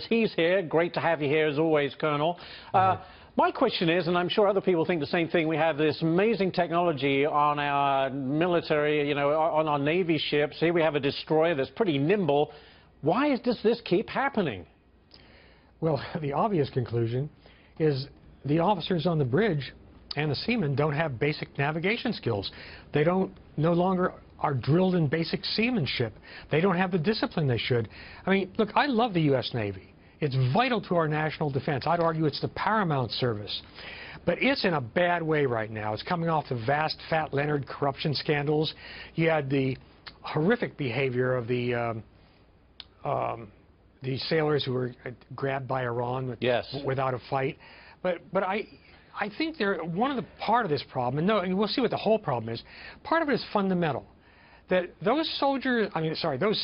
He's here. Great to have you here as always, Colonel. My question is, and I'm sure other people think the same thing, we have this amazing technology on our military, on our Navy ships. Here we have a destroyer that's pretty nimble. Why does this keep happening? Well, the obvious conclusion is the officers on the bridge and the seamen don't have basic navigation skills. They no longer are drilled in basic seamanship. They don't have the discipline they should. I mean, look, I love the U.S. Navy. It's vital to our national defense. I'd argue it's the paramount service. But it's in a bad way right now. It's coming off the vast, fat Leonard corruption scandals. You had the horrific behavior of the sailors who were grabbed by Iran without a fight. But I think part of this problem, and we'll see what the whole problem is, part of it is fundamental. That those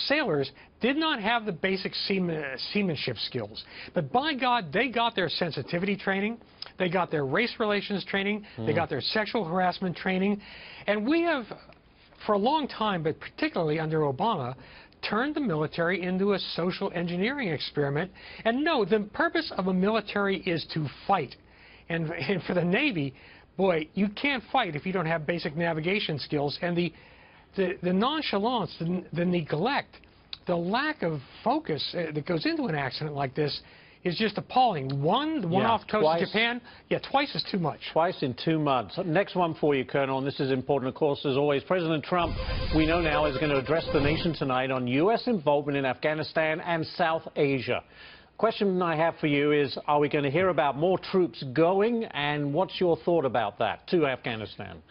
sailors did not have the basic seamanship skills. But by God, they got their sensitivity training, they got their race relations training, they got their sexual harassment training. And we have, for a long time, but particularly under Obama, turned the military into a social engineering experiment. And no, the purpose of a military is to fight. And for the Navy, boy, you can't fight if you don't have basic navigation skills. And the nonchalance, the neglect, the lack of focus that goes into an accident like this is just appalling. The one off the coast of Japan, twice is too much. Twice in 2 months. Next one for you, Colonel, and this is important, of course, as always. President Trump, we know now, is going to address the nation tonight on U.S. involvement in Afghanistan and South Asia. Question I have for you is, are we going to hear about more troops going, and what's your thought about that to Afghanistan?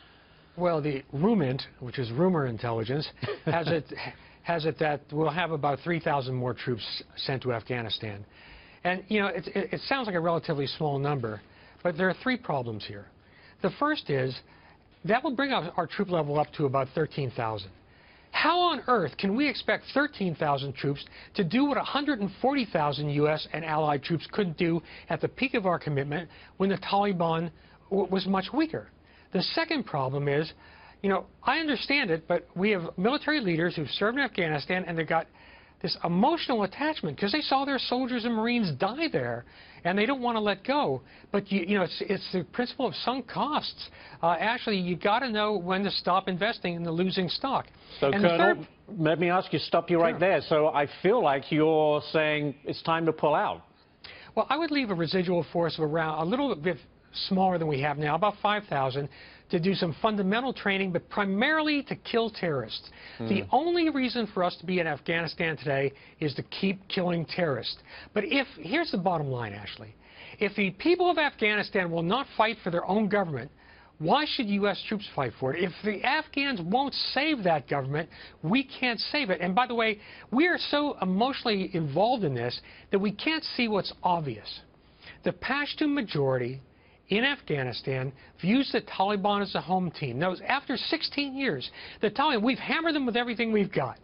Well, the RUMINT, which is rumor intelligence, has it that we'll have about 3,000 more troops sent to Afghanistan. And, it sounds like a relatively small number, but there are three problems here. The first is that will bring our troop level up to about 13,000. How on earth can we expect 13,000 troops to do what 140,000 U.S. and allied troops couldn't do at the peak of our commitment when the Taliban was much weaker? The second problem is, I understand it, but we have military leaders who've served in Afghanistan and they've got this emotional attachment because they saw their soldiers and Marines die there, and they don't want to let go. But it's the principle of sunk costs. Actually, you got to know when to stop investing in the losing stock. So, Colonel, let me ask you, stop you right there. So I feel like you're saying it's time to pull out. Well, I would leave a residual force of around a little bit smaller than we have now, about 5,000, to do some fundamental training, but primarily to kill terrorists. The only reason for us to be in Afghanistan today is to keep killing terrorists. But here's the bottom line, Ashley. If the people of Afghanistan will not fight for their own government, why should U.S. troops fight for it? If the Afghans won't save that government, we can't save it. And by the way, we are so emotionally involved in this that we can't see what's obvious. The Pashtun majority in Afghanistan views the Taliban as a home team. Now, after 16 years, the Taliban, we've hammered them with everything we've got,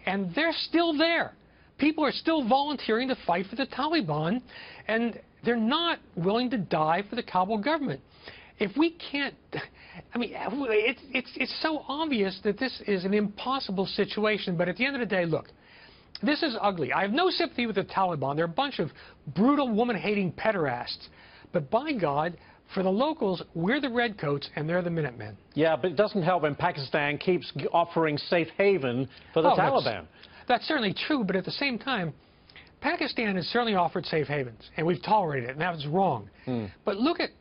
and they're still there. People are still volunteering to fight for the Taliban, and they're not willing to die for the Kabul government. If we can't, I mean, it's so obvious that this is an impossible situation, but at the end of the day, look, this is ugly. I have no sympathy with the Taliban. They're a bunch of brutal, woman-hating pederasts. But by God, for the locals, we're the Redcoats and they're the Minutemen. Yeah, but it doesn't help when Pakistan keeps offering safe haven for the Taliban. That's certainly true, but at the same time, Pakistan has certainly offered safe havens, and we've tolerated it, and that was wrong. But look at,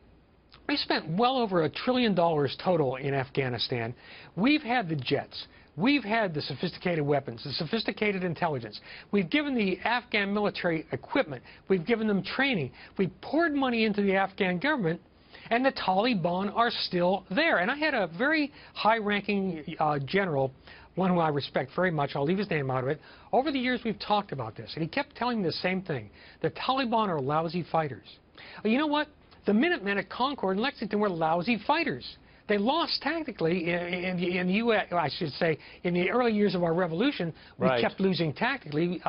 we spent well over $1 trillion total in Afghanistan. We've had the jets. We've had the sophisticated weapons, the sophisticated intelligence. We've given the Afghan military equipment. We've given them training. We've poured money into the Afghan government, and the Taliban are still there. And I had a very high-ranking general, one who I respect very much. I'll leave his name out of it. Over the years, we've talked about this, and he kept telling me the same thing. The Taliban are lousy fighters. Well, you know what? The Minutemen at Concord and Lexington were lousy fighters. They lost tactically in the U.S., I should say, in the early years of our revolution. We kept losing tactically,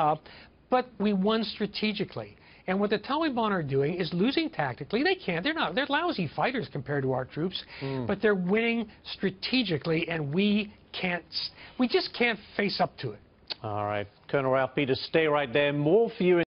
but we won strategically. And what the Taliban are doing is losing tactically. They're lousy fighters compared to our troops, but they're winning strategically, and we just can't face up to it. All right. Colonel Ralph Peters, stay right there. More for you.